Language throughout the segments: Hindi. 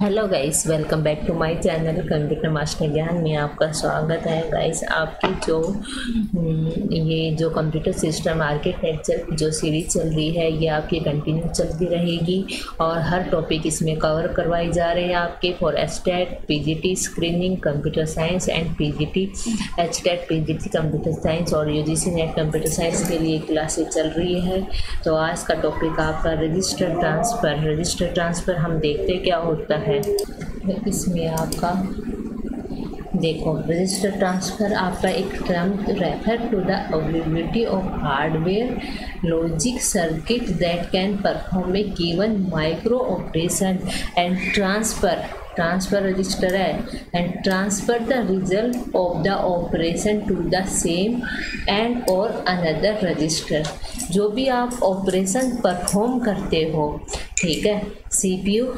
Hello guys, welcome back to my channel Computer Master Gyan में आपका स्वागत है। गाइस, आपकी ये जो कंप्यूटर सिस्टम आर्किटेक्चर की जो सीरीज चल रही है, ये आपकी कंटिन्यू चलती रहेगी और हर टॉपिक इसमें कवर करवाई जा रहे हैं आपके for HTET, PGT screening, computer science and PGT HTET, PGT computer science और यूजीसी नेट कंप्यूटर साइंस के लिए क्लासेस चल रही है। तो आज का टॉपिक आपका रजिस्टर ट्रांसफ़र। रजिस्टर ट्रांसफ़र हम देखते क्या होता है। इसमें आपका देखो, रजिस्टर ट्रांसफ़र आपका एक term refer to the availability of hardware logic circuit that can perform a given micro operation and transfer register है and transfer the result of the operation to the same and और अनदर रजिस्टर। जो भी आप ऑपरेशन परफॉर्म करते हो, ठीक है, सीपीयू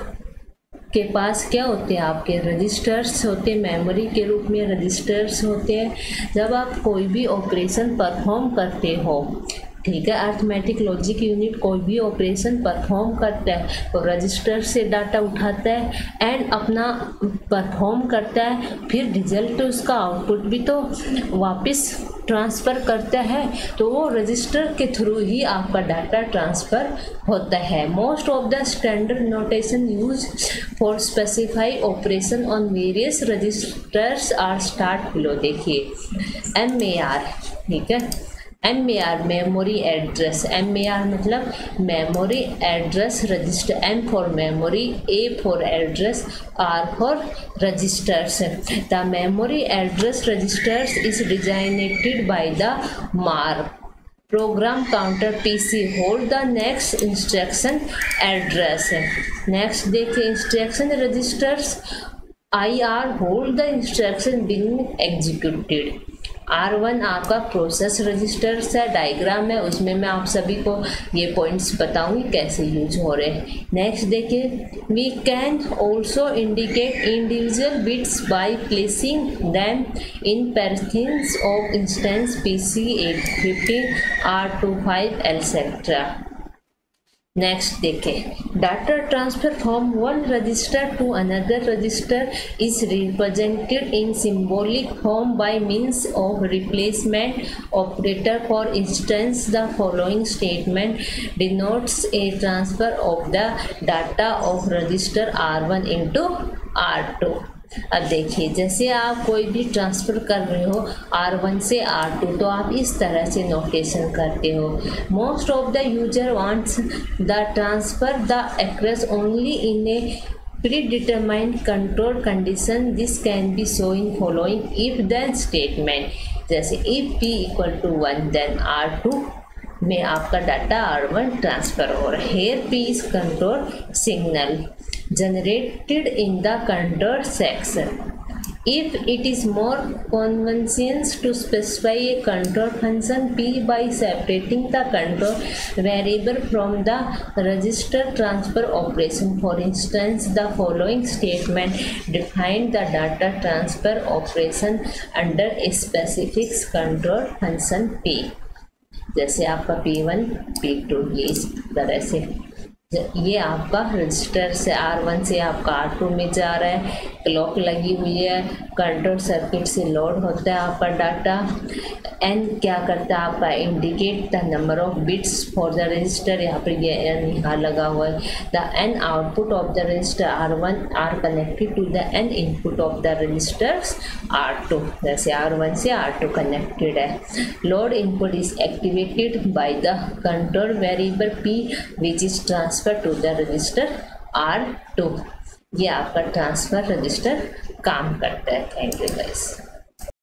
के पास क्या होते हैं, आपके रजिस्टर्स होते हैं, मेमोरी के रूप में रजिस्टर्स होते हैं। जब आप कोई भी ऑपरेशन परफॉर्म करते हो, ठीक है, अर्थमेटिक लॉजिक यूनिट कोई भी ऑपरेशन परफॉर्म करता है तो रजिस्टर से डाटा उठाता है एंड अपना परफॉर्म करता है, फिर रिजल्ट उसका आउटपुट भी तो वापस ट्रांसफ़र करता है। तो वो रजिस्टर के थ्रू ही आपका डाटा ट्रांसफ़र होता है। Most of the standard notation use for specify operation on various registers are start below. देखिए MAR, ठीक है, MAR मेमोरी एड्रेस, MAR मतलब memory address register, M for memory, A for address, R for registers. The memory address registers is designated by the MAR program counter PC hold the next instruction address. Next देखिए, instruction registers IR hold the instruction being executed. R1 आपका प्रोसेस रजिस्टर्स है, डायग्राम है, उसमें मैं आप सभी को ये पॉइंट्स बताऊंगी कैसे यूज हो रहे हैं। नेक्स्ट देखिए, we can also indicate individual bits by placing them in parenthesis of instance PC 815 R25 etcetera. Next देखें, data transfer from one register to another register is represented in symbolic form by means of replacement operator. For instance the following statement denotes a transfer of the data of register R1 into R2। अब देखिए, जैसे आप कोई भी ट्रांसफ़र कर रहे हो R1 से R2, तो आप इस तरह से नोटेशन करते हो। Most of the user wants the transfer the acres only in A predetermined control condition. This can be so in following if then statement, जैसे if P equal to 1 then R2 में आपका डाटा R1 ट्रांसफ़र हो रहा है। Here P is control signal generated in the control section. If it is more convenient to specify a control function P by separating the control variable from the register transfer operation, for instance, the following statement define the data transfer operation under a specific control function P। जैसे आपका P1, P2, ये इस तरह से, ये आपका रजिस्टर से R1 से आपका R2 में जा रहा है, क्लॉक लगी हुई है, कंट्रोल सर्किट से लोड होता है आपका डाटा। N क्या करता है आपका, indicate the number of bits for the register, यहाँ पर ये N यहाँ लगा हुआ है। The N output of the register R1 are connected to the N input of the registers R2, जैसे R1 से R2 कनेक्टेड है। Load input is activated by the control variable P which is transfer to the register R2। ये आपका ट्रांसफ़र रजिस्टर काम करता है। Thank you guys.